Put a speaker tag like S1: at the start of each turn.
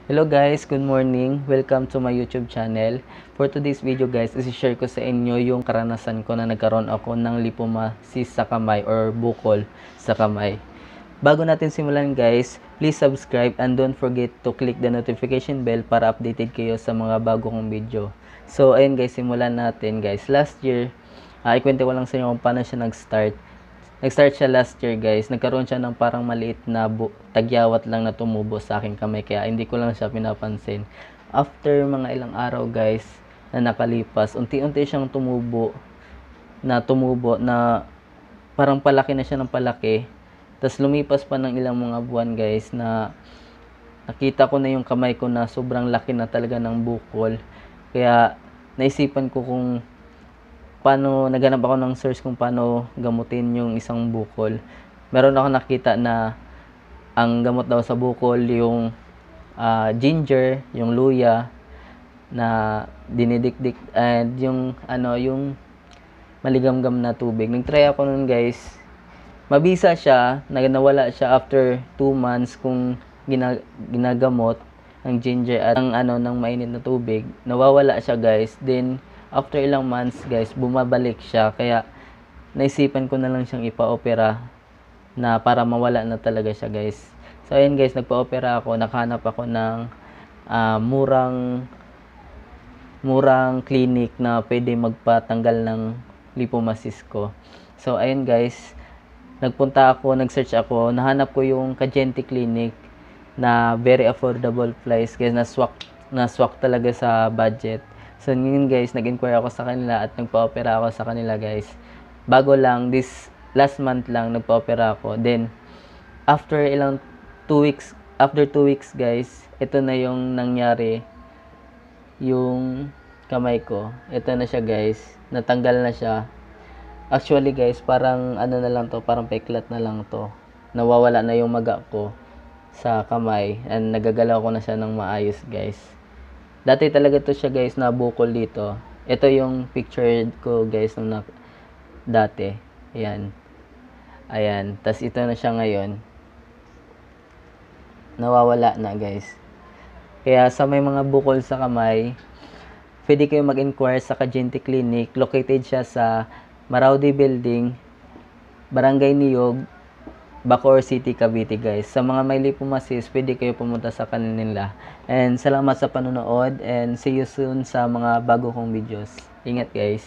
S1: Hello guys, good morning. Welcome to my YouTube channel. For today's video guys, isi-share ko sa inyo yung karanasan ko na nagkaroon ako ng lipomasis sa kamay or bukol sa kamay. Bago natin simulan guys, please subscribe and don't forget to click the notification bell para updated kayo sa mga bago kong video. So ayun guys, simulan natin guys. Last year, ikwento ko lang sa inyo kung paano siya nag-start. Nag-start siya last year guys. Nagkaroon siya ng parang maliit na tagyawat lang na tumubo sa aking kamay. Kaya hindi ko lang siya pinapansin. After mga ilang araw guys na nakalipas, unti-unti siyang tumubo na parang palaki na siya ng palaki. Tapos lumipas pa ng ilang mga buwan guys na nakita ko na yung kamay ko na sobrang laki na talaga ng bukol. Kaya naisipan ko kung naghanap ako ng source kung paano gamutin yung isang bukol. Meron ako nakita na ang gamot daw sa bukol yung ginger, yung luya na dinidikdik and yung maligamgam na tubig. Nagtry ako nun guys. Mabisa siya, nawala siya after 2 months kung ginagamot ng ginger at ng mainit na tubig. Nawawala siya guys. Then after ilang months guys, bumabalik siya. Kaya naisipan ko na lang siyang ipa-opera na para mawala na talaga siya guys. So ayun guys, nagpa-opera ako. Nakahanap ako ng murang clinic na pwede magpatanggal ng lipomasis ko. So ayun guys, nag-search ako. Nahanap ko yung Kagente Clinic na very affordable price guys, na swak talaga sa budget. So ngayon guys, nag-inquire ako sa kanila at nagpa-opera ako sa kanila guys. Bago lang, this last month lang nagpa-opera ako. Then after 2 weeks guys, ito na yung nangyari. Yung kamay ko, ito na siya guys. Natanggal na siya. Actually guys, parang na lang to, parang peklat na lang to. Nawawala na yung maga ko sa kamay and nagagalaw ko na siya ng maayos guys. Dati talaga to siya guys na bukol dito. Ito yung picture ko guys nung dati. Ayan. Tas ito na siya ngayon. Nawawala na guys. Kaya sa may mga bukol sa kamay, pwede kayo mag-inquire sa Kagente Clinic. Located siya sa Maraudi Building, Barangay Niyog, Bacoor City, Cavite guys. Sa mga may lipomasis, pwede kayo pumunta sa kanila. And salamat sa panonood and see you soon sa mga bago kong videos. Ingat guys.